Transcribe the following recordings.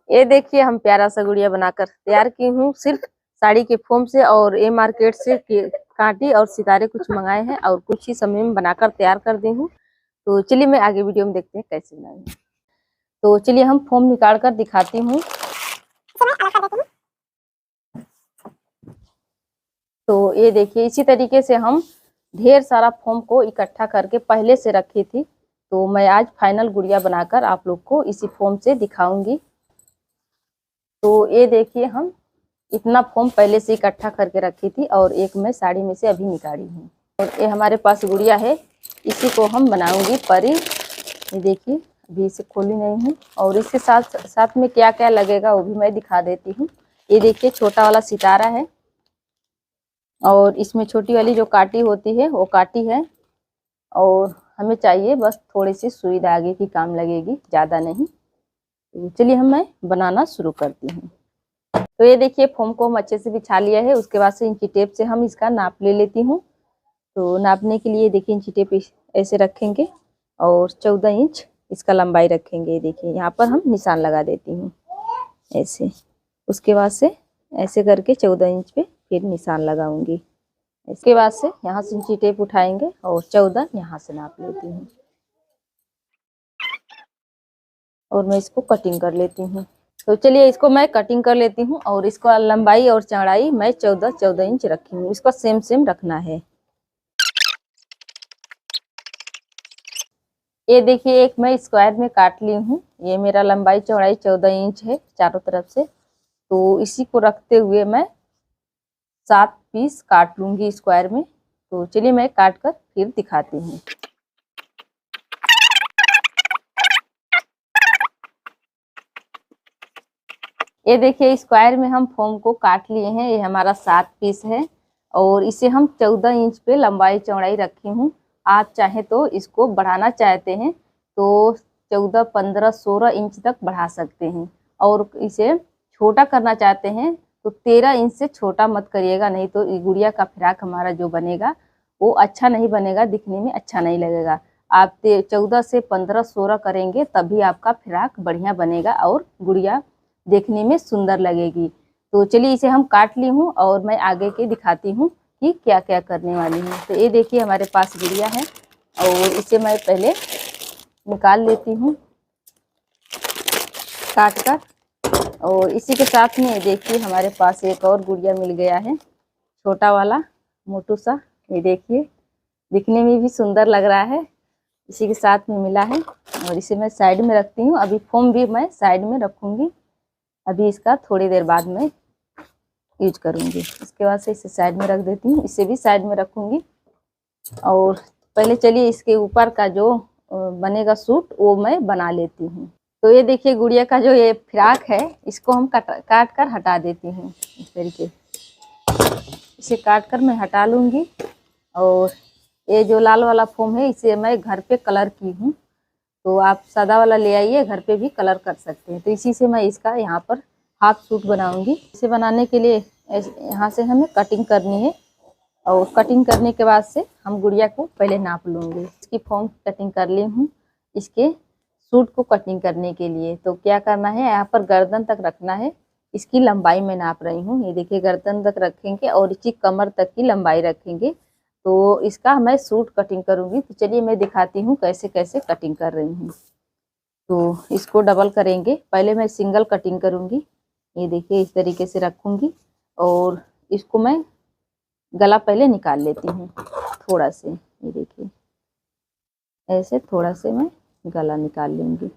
ये देखिए हम प्यारा सा गुड़िया बनाकर तैयार की हूँ सिर्फ साड़ी के फोम से, और ये मार्केट से कांटी और सितारे कुछ मंगाए हैं और कुछ ही समय में बनाकर तैयार कर दी हूँ। तो चलिए मैं आगे वीडियो में देखते हैं कैसे बनाई। तो चलिए हम फोम निकाल कर दिखाती हूँ। तो ये देखिए इसी तरीके से हम ढेर सारा फोम को इकट्ठा करके पहले से रखी थी। तो मैं आज फाइनल गुड़िया बनाकर आप लोग को इसी फोम से दिखाऊंगी। तो ये देखिए हम इतना फोम पहले से इकट्ठा करके रखी थी और एक मैं साड़ी में से अभी निकाली हूँ। और ये हमारे पास गुड़िया है, इसी को हम बनाऊंगी परी। ये देखिए अभी इसे खोली नहीं हूँ, और इसके साथ साथ में क्या क्या लगेगा वो भी मैं दिखा देती हूँ। ये देखिए छोटा वाला सितारा है, और इसमें छोटी वाली जो काटी होती है वो काटी है, और हमें चाहिए बस थोड़ी सी सुई धागे की काम लगेगी, ज़्यादा नहीं। तो चलिए मैं बनाना शुरू करती हूँ। तो ये देखिए फोम को हम अच्छे से बिछा लिया है। उसके बाद से इंची टेप से हम इसका नाप ले लेती हूँ। तो नापने के लिए देखिए इंची टेप ऐसे रखेंगे और 14 इंच इसका लंबाई रखेंगे। देखिए यहाँ पर हम निशान लगा देती हूँ ऐसे। उसके बाद से ऐसे करके 14 इंच पे फिर निशान लगाऊंगी। इसके बाद से यहाँ से इंची टेप उठाएंगे और 14 यहाँ से नाप लेती हूँ, और मैं इसको कटिंग कर लेती हूँ। तो चलिए इसको मैं कटिंग कर लेती हूँ, और इसको लंबाई और चौड़ाई मैं 14 इंच रखी हूँ। इसको सेम सेम रखना है। ये देखिए एक मैं स्क्वायर में काट ली हूँ। ये मेरा लंबाई चौड़ाई 14 इंच है चारों तरफ से। तो इसी को रखते हुए मैं 7 पीस काट लूंगी स्क्वायर में। तो चलिए मैं काट कर फिर दिखाती हूँ। ये देखिए स्क्वायर में हम फोम को काट लिए हैं। ये हमारा 7 पीस है, और इसे हम 14 इंच पे लंबाई चौड़ाई रखी हूँ। आप चाहे तो इसको बढ़ाना चाहते हैं तो 14, 15, 16 इंच तक बढ़ा सकते हैं, और इसे छोटा करना चाहते हैं तो 13 इंच से छोटा मत करिएगा, नहीं तो गुड़िया का फ्रॉक हमारा जो बनेगा वो अच्छा नहीं बनेगा, दिखने में अच्छा नहीं लगेगा। आप 14 से 15, 16 करेंगे तभी आपका फ्रॉक बढ़िया बनेगा और गुड़िया देखने में सुंदर लगेगी। तो चलिए इसे हम काट ली हूँ, और मैं आगे के दिखाती हूँ कि क्या क्या करने वाली हूँ। तो ये देखिए हमारे पास गुड़िया है, और इसे मैं पहले निकाल लेती हूँ काट कर। और इसी के साथ में देखिए हमारे पास एक और गुड़िया मिल गया है, छोटा वाला मोटू सा। ये देखिए दिखने में भी सुंदर लग रहा है, इसी के साथ में मिला है। और इसे मैं साइड में रखती हूँ। अभी फोम भी मैं साइड में रखूँगी, अभी इसका थोड़ी देर बाद मैं यूज करूँगी। इसके बाद से इसे साइड में रख देती हूँ, इसे भी साइड में रखूँगी। और पहले चलिए इसके ऊपर का जो बनेगा सूट वो मैं बना लेती हूँ। तो ये देखिए गुड़िया का जो ये फ्रॉक है इसको हम काट कर हटा देती हूँ। इस तरीके इसे काट कर मैं हटा लूँगी। और ये जो लाल वाला फोम है इसे मैं घर पे कलर की हूँ, तो आप सादा वाला ले आइए, घर पे भी कलर कर सकते हैं। तो इसी से मैं इसका यहाँ पर हाफ सूट बनाऊंगी। इसे बनाने के लिए यहाँ से हमें कटिंग करनी है, और कटिंग करने के बाद से हम गुड़िया को पहले नाप लूँगी। इसकी फॉर्म कटिंग कर ली हूँ। इसके सूट को कटिंग करने के लिए तो क्या करना है, यहाँ पर गर्दन तक रखना है। इसकी लंबाई मैं नाप रही हूँ, ये देखिए गर्दन तक रखेंगे और इसकी कमर तक की लंबाई रखेंगे। तो इसका मैं सूट कटिंग करूँगी। तो चलिए मैं दिखाती हूँ कैसे कैसे कटिंग कर रही हूँ। तो इसको डबल करेंगे, पहले मैं सिंगल कटिंग करूँगी। ये देखिए इस तरीके से रखूँगी, और इसको मैं गला पहले निकाल लेती हूँ थोड़ा से। ये देखिए ऐसे थोड़ा से मैं गला निकाल लूँगी।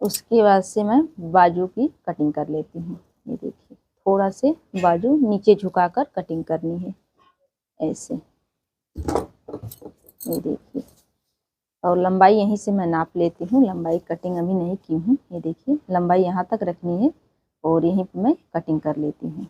उसके बाद से मैं बाजू की कटिंग कर लेती हूँ। ये देखिए थोड़ा से बाजू नीचे झुकाकर कटिंग करनी है ऐसे। ये देखिए, और लंबाई यहीं से मैं नाप लेती हूँ। लंबाई कटिंग अभी नहीं की हूँ। ये देखिए लंबाई यहाँ तक रखनी है, और यहीं पे मैं कटिंग कर लेती हूँ।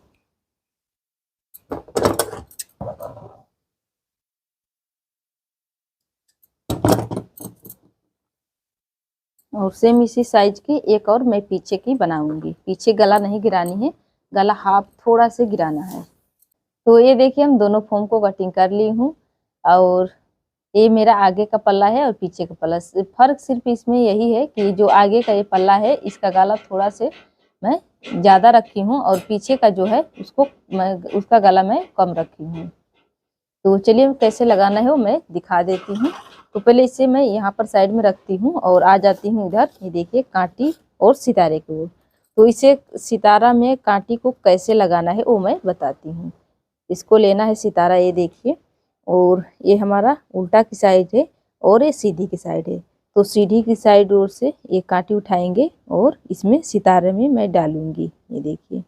और सेम इसी साइज की एक और मैं पीछे की बनाऊंगी। पीछे गला नहीं गिरानी है, गला हाफ थोड़ा से गिराना है। तो ये देखिए हम दोनों फॉर्म को कटिंग कर ली हूँ, और ये मेरा आगे का पल्ला है और पीछे का पल्ला। फर्क सिर्फ इसमें यही है कि जो आगे का ये पल्ला है इसका गला थोड़ा से मैं ज़्यादा रखी हूँ और पीछे का जो है उसका गला मैं कम रखी हूँ। तो चलिए कैसे लगाना है वो मैं दिखा देती हूँ। तो पहले इसे मैं यहाँ पर साइड में रखती हूँ और आ जाती हूँ इधर। ये देखिए कांटी और सितारे को। तो इसे सितारा में कांटी को कैसे लगाना है वो मैं बताती हूँ। इसको लेना है सितारा, ये देखिए, और ये हमारा उल्टा की साइड है और ये सीधी की साइड है। तो सीधी की साइड ओर से ये कांटी उठाएंगे और इसमें सितारे में मैं डालूंगी। ये देखिए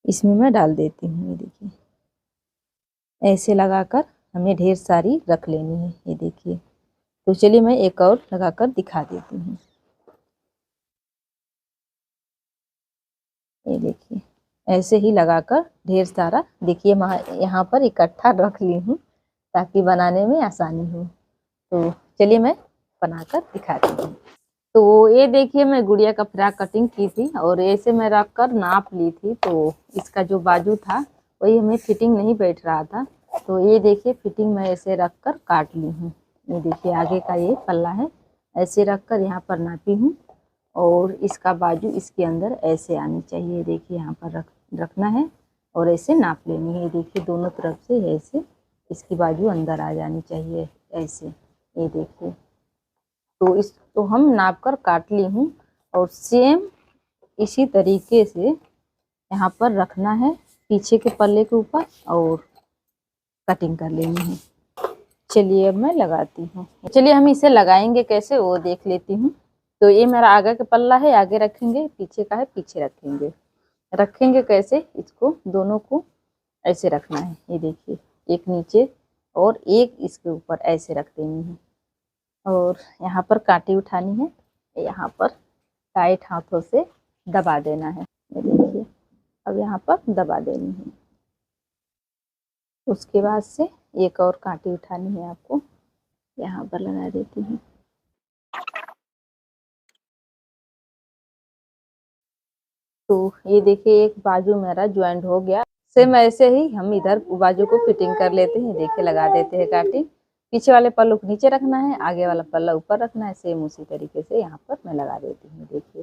इसमें मैं डाल देती हूँ। ये देखिए ऐसे लगाकर हमें ढेर सारी रख लेनी है। ये देखिए, तो चलिए मैं एक और लगाकर दिखा देती हूँ। ये देखिए ऐसे ही लगाकर ढेर सारा देखिए यहाँ पर इकट्ठा रख ली हूँ ताकि बनाने में आसानी हो। तो चलिए मैं बनाकर दिखाती हूँ। तो ये देखिए मैं गुड़िया का फ्रॉक कटिंग की थी और ऐसे मैं रख कर नाप ली थी। तो इसका जो बाजू था वही हमें फिटिंग नहीं बैठ रहा था। तो ये देखिए फिटिंग मैं ऐसे रख कर काट ली हूँ। ये देखिए आगे का ये पल्ला है, ऐसे रख कर यहाँ पर नापी हूँ और इसका बाजू इसके अंदर ऐसे आनी चाहिए। देखिए यहाँ पर रखना है और ऐसे नाप लेनी है। देखिए दोनों तरफ से ऐसे इसकी बाजू अंदर आ जानी चाहिए ऐसे। ये देखिए तो हम नाप कर काट ली हूँ और सेम इसी तरीके से यहाँ पर रखना है पीछे के पल्ले के ऊपर और कटिंग कर लेनी है। चलिए अब मैं लगाती हूँ। चलिए हम इसे लगाएंगे कैसे वो देख लेती हूँ। तो ये मेरा आगे का पल्ला है, आगे रखेंगे, पीछे का है पीछे रखेंगे। रखेंगे कैसे, इसको दोनों को ऐसे रखना है। ये देखिए एक नीचे और एक इसके ऊपर ऐसे रख देनी है और यहाँ पर कांटी उठानी है, यहाँ पर टाइट हाथों से दबा देना है। ये देखिए अब यहाँ पर दबा देनी है। उसके बाद से एक और कांटी उठानी है, आपको यहाँ पर लगा देती हूँ। तो ये देखिए एक बाजू मेरा ज्वाइंट हो गया। सेम ऐसे ही हम इधर बाजू को फिटिंग कर लेते हैं। देखिए लगा देते हैं कांटी। पीछे वाले पल्लू को नीचे रखना है, आगे वाला पल्ला ऊपर रखना है। सेम उसी तरीके से यहाँ पर मैं लगा देती हूँ। देखिए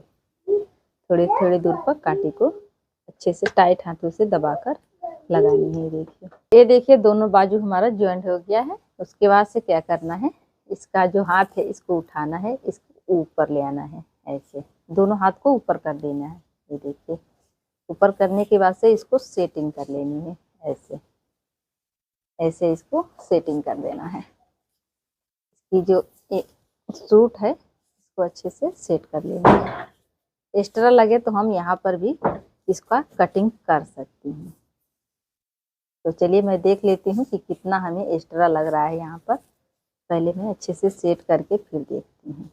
थोड़ी थोड़ी दूर पर कांटी को अच्छे से टाइट हाथों से दबाकर लगानी है। ये देखिए दोनों बाजू हमारा ज्वाइंट हो गया है। उसके बाद से क्या करना है, इसका जो हाथ है इसको उठाना है, इसको ऊपर ले आना है। ऐसे दोनों हाथ को ऊपर कर देना है। ये देखिए ऊपर करने के बाद से इसको सेटिंग कर लेनी है। ऐसे ऐसे इसको सेटिंग कर देना है। इसकी जो सूट है इसको अच्छे से सेट कर लेना है। एक्स्ट्रा लगे तो हम यहाँ पर भी इसका कटिंग कर सकती हूँ। तो चलिए मैं देख लेती हूँ कि कितना हमें एक्स्ट्रा लग रहा है यहाँ पर। पहले मैं अच्छे से सेट करके फिर देखती हूँ।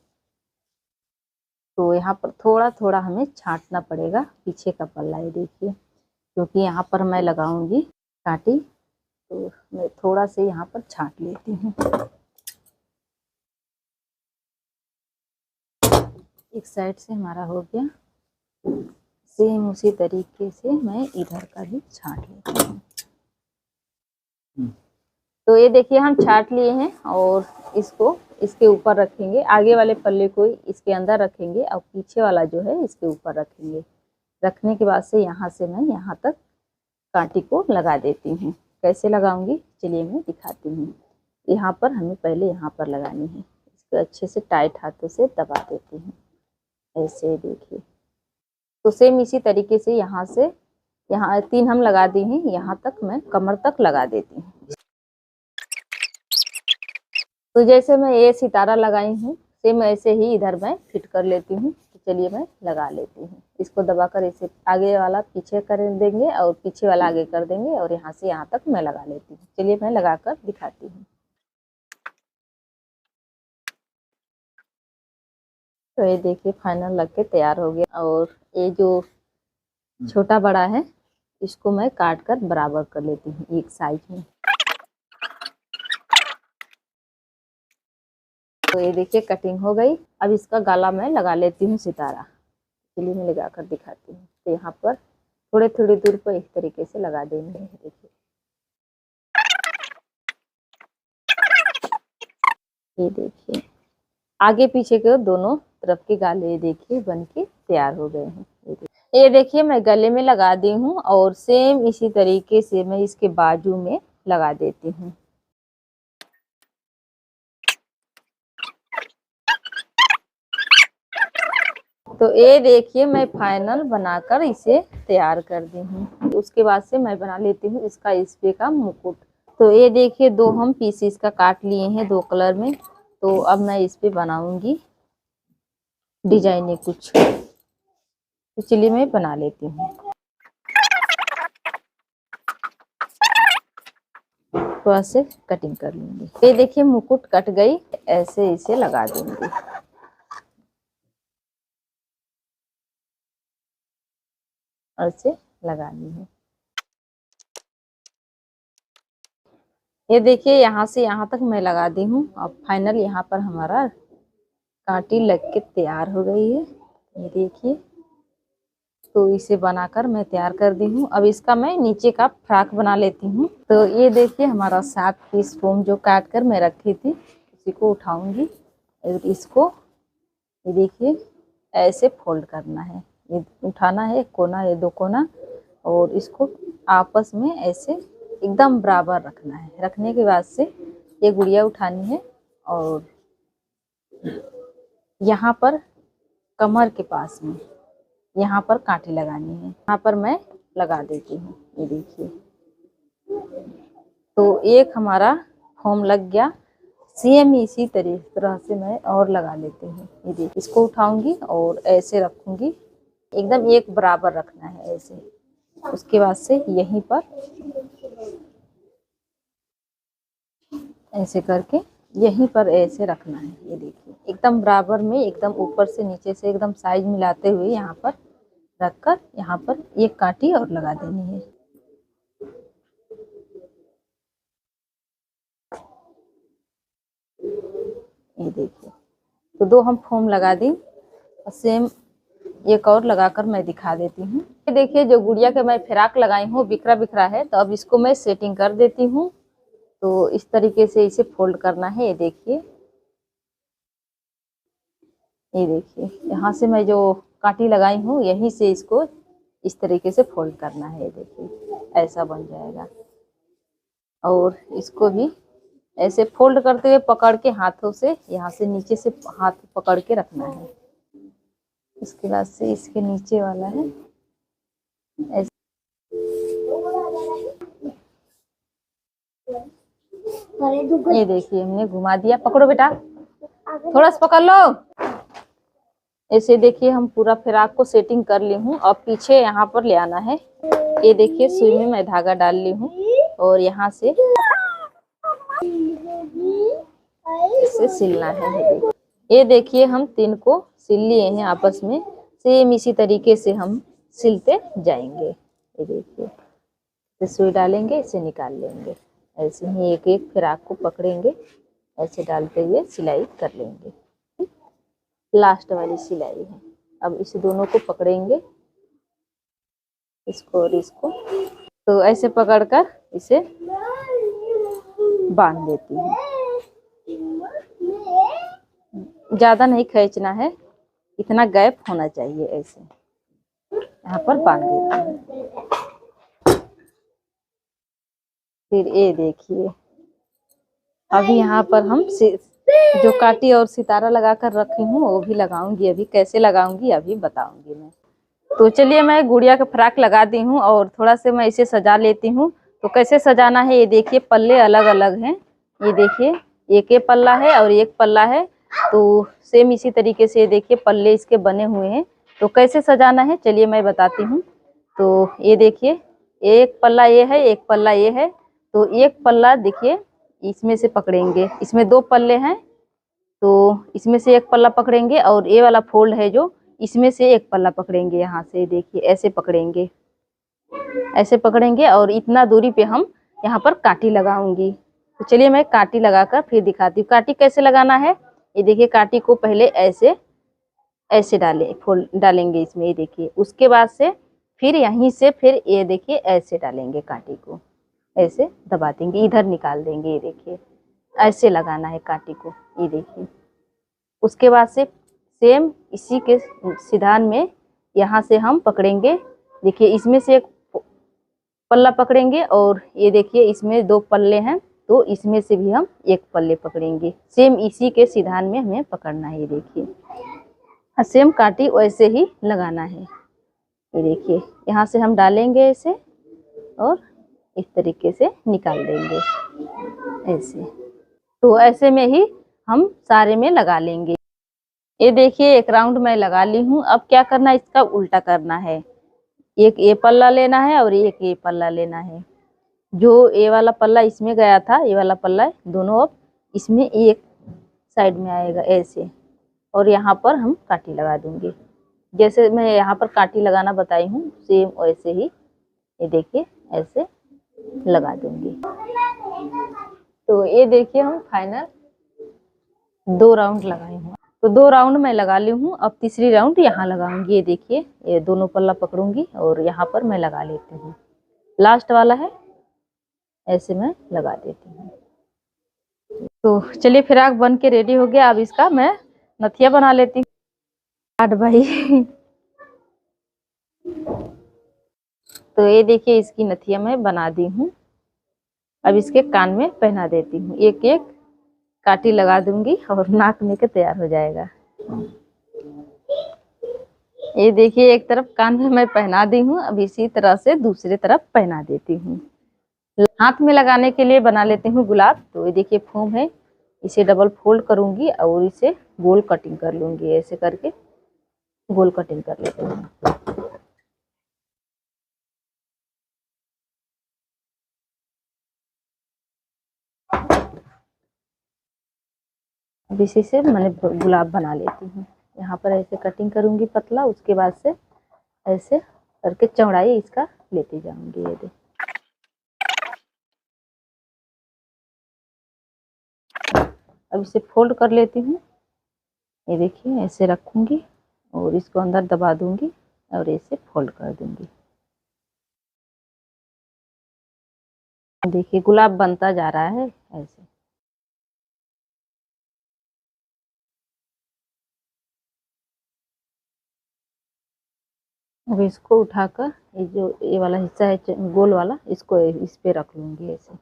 तो यहाँ पर थोड़ा थोड़ा हमें छांटना पड़ेगा पीछे का पल्ला। ये देखिए क्योंकि यहाँ पर मैं लगाऊंगी कांटी, तो मैं थोड़ा से यहाँ पर छांट लेती हूँ। एक साइड से हमारा हो गया, सेम उसी तरीके से मैं इधर का भी छांट लेती हूँ। तो ये देखिए हम छांट लिए हैं और इसको इसके ऊपर रखेंगे। आगे वाले पल्ले को इसके अंदर रखेंगे और पीछे वाला जो है इसके ऊपर रखेंगे। रखने के बाद से यहाँ से मैं यहाँ तक कांटी को लगा देती हूँ। कैसे लगाऊंगी चलिए मैं दिखाती हूँ। यहाँ पर हमें पहले यहाँ पर लगानी है। इसको अच्छे से टाइट हाथों से दबा देती हूँ। ऐसे देखिए तो सेम इसी तरीके से यहाँ से यहाँ 3 हम लगा दी हैं, यहाँ तक मैं कमर तक लगा देती हूँ। तो जैसे मैं ये सितारा लगाई हूँ सेम ऐसे ही इधर मैं फिट कर लेती हूँ। तो चलिए मैं लगा लेती हूँ। इसको दबाकर इसे आगे वाला पीछे कर देंगे और पीछे वाला आगे कर देंगे और यहाँ से यहाँ तक मैं लगा लेती हूँ। चलिए मैं लगाकर दिखाती हूँ। तो ये देखिए फाइनल लग के तैयार हो गया और ये जो छोटा बड़ा है इसको मैं काट कर बराबर कर लेती हूँ एक साइज में। तो ये देखिए कटिंग हो गई। अब इसका गला मैं लगा लेती हूँ सितारा। चलिए मैं लगा कर दिखाती हूँ। तो यहाँ पर थोड़े थोड़ी दूर पर इस तरीके से लगा देनी है। देखिए ये देखिए आगे पीछे के दोनों तरफ के गाले ये देखिए बन के तैयार हो गए हैं। ये देखिए मैं गले में लगा दी हूँ और सेम इसी तरीके से मैं इसके बाजू में लगा देती हूँ। तो ये देखिए मैं फाइनल बनाकर इसे तैयार कर दी हूँ। उसके बाद से मैं बना लेती हूँ इसका इस पे का मुकुट। तो ये देखिए दो हम पीस इसका काट लिए हैं दो कलर में। तो अब मैं इस पे बनाऊंगी डिजाइने कुछ। तो चलिए मैं बना लेती हूँ। थोड़ा से कटिंग कर लूंगी। ये देखिए मुकुट कट गई, ऐसे इसे लगा दूंगी। और इसे लगानी है। ये देखिए यहाँ से यहाँ तक मैं लगा दी हूँ। अब फाइनल यहाँ पर हमारा कांटी लग के तैयार हो गई है। ये देखिए तो इसे बनाकर मैं तैयार कर दी हूँ। अब इसका मैं नीचे का फ्रॉक बना लेती हूँ। तो ये देखिए हमारा 7 पीस फोम जो काट कर मैं रखी थी उसी को उठाऊंगी और इसको ये देखिए ऐसे फोल्ड करना है। ये उठाना है कोना, ये दो कोना, और इसको आपस में ऐसे एकदम बराबर रखना है। रखने के बाद से ये गुड़िया उठानी है और यहाँ पर कमर के पास में यहाँ पर कांटे लगानी है। यहाँ पर मैं लगा देती हूँ। ये देखिए तो एक हमारा फोम लग गया। सेम इसी तरह से मैं और लगा लेती हूँ। ये देखिए इसको उठाऊंगी और ऐसे रखूंगी, एकदम एक बराबर रखना है ऐसे। उसके बाद से यहीं पर ऐसे करके यहीं पर ऐसे रखना है। ये देखिए एकदम बराबर में, एकदम ऊपर से नीचे से एकदम साइज मिलाते हुए यहाँ पर रखकर यहाँ पर एक कांटी और लगा देनी है। ये देखिए तो दो हम फोम लगा दी और सेम एक और लगाकर मैं दिखा देती हूँ। ये देखिए जो गुड़िया के मैं फ्रॉक लगाई हूँ बिखरा बिखरा है, तो अब इसको मैं सेटिंग कर देती हूँ। तो इस तरीके से इसे फोल्ड करना है। ये देखिए यहाँ से मैं जो कांटी लगाई हूँ यहीं से इसको इस तरीके से फोल्ड करना है। ये देखिए ऐसा बन जाएगा। और इसको भी ऐसे फोल्ड करते हुए पकड़ के हाथों से यहाँ से नीचे से हाथ पकड़ के रखना है। इसके बाद से इसके नीचे वाला है ऐसे। ये देखिए हमने घुमा दिया। पकड़ो बेटा, थोड़ा सा पकड़ लो। ऐसे देखिए हम पूरा फ्रॉक को सेटिंग कर ली हूँ। अब पीछे यहाँ पर ले आना है। ये देखिए सुई में मैं धागा डाल ली हूँ और यहाँ से इसे सिलना है। ये देखिए हम 3 को सिल लिए हैं आपस में। सेम इसी तरीके से हम सिलते जाएंगे। ये देखिए सुई डालेंगे, इसे निकाल लेंगे। ऐसे ही एक एक फ्रॉक को पकड़ेंगे, ऐसे डालते हुए सिलाई कर लेंगे। लास्ट वाली सिलाई है। अब इस दोनों को पकड़ेंगे, इसको और इसको। तो ऐसे पकड़कर इसे बांध देती हूँ। ज्यादा नहीं खींचना है, इतना गैप होना चाहिए। ऐसे यहाँ पर बांध देती हूँ। फिर ये देखिए अभी यहाँ पर हम जो काटी और सितारा लगा कर रखी हूँ वो भी लगाऊंगी। अभी कैसे लगाऊंगी अभी बताऊंगी मैं। तो चलिए मैं गुड़िया का फ्रॉक लगा दी हूँ और थोड़ा से मैं इसे सजा लेती हूँ। तो कैसे सजाना है ये देखिए, पल्ले अलग अलग हैं। ये देखिए एक ये पल्ला है और एक पल्ला है। तो सेम इसी तरीके से ये देखिए पल्ले इसके बने हुए हैं। तो कैसे सजाना है चलिए मैं बताती हूँ। तो ये देखिए एक पल्ला ये है, एक पल्ला ये है। तो एक पल्ला देखिए इसमें से पकड़ेंगे, इसमें 2 पल्ले हैं तो इसमें से एक पल्ला पकड़ेंगे और ये वाला फोल्ड है जो इसमें से एक पल्ला पकड़ेंगे। यहाँ से देखिए ऐसे पकड़ेंगे, ऐसे पकड़ेंगे और इतना दूरी पे हम यहाँ पर कांटी लगाऊंगी। तो चलिए मैं कांटी लगाकर फिर दिखाती हूँ। कांटी कैसे लगाना है ये देखिए, कांटी को पहले ऐसे ऐसे डालेंगे इसमें। ये देखिए उसके बाद से फिर यहीं से फिर ये देखिए ऐसे डालेंगे, कांटी को ऐसे दबा देंगे, इधर निकाल देंगे। ये देखिए ऐसे लगाना है कांटे को, ये देखिए। उसके बाद से सेम इसी के सिधान में यहाँ से हम पकड़ेंगे। देखिए इसमें से एक पल्ला पकड़ेंगे और ये देखिए इसमें 2 पल्ले हैं, तो इसमें से भी हम एक पल्ले पकड़ेंगे। सेम इसी के सिधान में हमें पकड़ना है, ये देखिए। सेम कांटी वैसे ही लगाना है, ये देखिए। यहाँ से हम डालेंगे ऐसे और इस तरीके से निकाल देंगे ऐसे। तो ऐसे में ही हम सारे में लगा लेंगे। ये देखिए एक राउंड मैं लगा ली हूँ। अब क्या करना है, इसका उल्टा करना है। एक ये पल्ला लेना है और एक ये पल्ला लेना है। जो ये वाला पल्ला इसमें गया था, ये वाला पल्ला दोनों अब इसमें एक साइड में आएगा ऐसे, और यहाँ पर हम कांटी लगा दूंगी। जैसे मैं यहाँ पर कांटी लगाना बताई हूँ, सेम वैसे ही ये देखिए ऐसे लगा दूंगी। तो ये देखिए हम फाइनल 2 राउंड लगाई हूँ। तो 2 राउंड मैं लगा ली हूँ। अब तीसरी राउंड यहाँ लगाऊंगी। ये देखिए ये दोनों पल्ला पकड़ूंगी और यहाँ पर मैं लगा लेती हूँ। लास्ट वाला है, ऐसे मैं लगा देती हूँ। तो चलिए फ्रॉक बन के रेडी हो गया। अब इसका मैं नथिया बना लेती हूँ भाई। तो ये देखिए इसकी नथिया मैं बना दी हूँ। अब इसके कान में पहना देती हूँ। एक एक कांटी लगा दूंगी और नाक में के तैयार हो जाएगा। ये देखिए एक तरफ कान में मैं पहना दी हूँ। अब इसी तरह से दूसरी तरफ पहना देती हूँ। हाथ में लगाने के लिए बना लेती हूँ गुलाब। तो ये देखिए फोम है, इसे डबल फोल्ड करूंगी और इसे गोल कटिंग कर लूंगी। ऐसे करके गोल कटिंग कर लेती हूँ। अब इसी से मैंने गुलाब बना लेती हूँ। यहाँ पर ऐसे कटिंग करूंगी पतला, उसके बाद से ऐसे करके चौड़ाई इसका लेती जाऊंगी। ये देख, अब इसे फोल्ड कर लेती हूँ। ये देखिए ऐसे रखूंगी और इसको अंदर दबा दूंगी और ऐसे फोल्ड कर दूंगी। देखिए गुलाब बनता जा रहा है ऐसे। अब इसको उठाकर ये वाला हिस्सा है गोल वाला, इसको इस पे रख लूंगी। ऐसे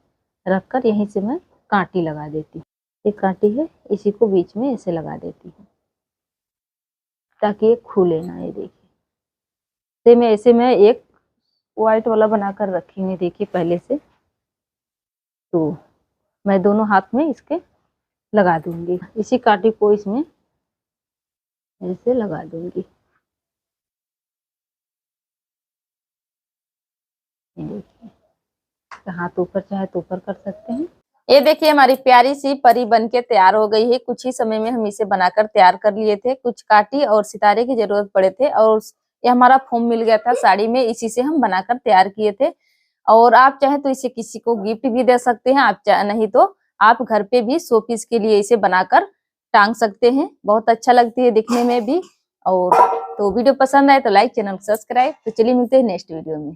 रखकर यहीं से मैं कांटी लगा देती हूँ। एक कांटी है, इसी को बीच में ऐसे लगा देती हूँ ताकि ये खुले ना। ये देखिए ऐसे मैं एक व्हाइट वाला बनाकर रखी हुई देखिए पहले से। तो मैं दोनों हाथ में इसके लगा दूंगी। इसी कांटी को इसमें ऐसे लगा दूंगी। देखिए हाथ ऊपर चाहे तो ऊपर कर सकते हैं। ये देखिए हमारी प्यारी सी परी बनके तैयार हो गई है। कुछ ही समय में हम इसे बनाकर तैयार कर लिए थे। कुछ कांटी और सितारे की जरूरत पड़े थे और ये हमारा फोम मिल गया था साड़ी में, इसी से हम बनाकर तैयार किए थे। और आप चाहे तो इसे किसी को गिफ्ट भी दे सकते हैं, आप नहीं तो आप घर पे भी शो पीस के लिए इसे बनाकर टांग सकते हैं। बहुत अच्छा लगती है दिखने में भी। और तो वीडियो पसंद आए तो लाइक, चैनल सब्सक्राइब। तो चलिए मिलते हैं नेक्स्ट वीडियो में।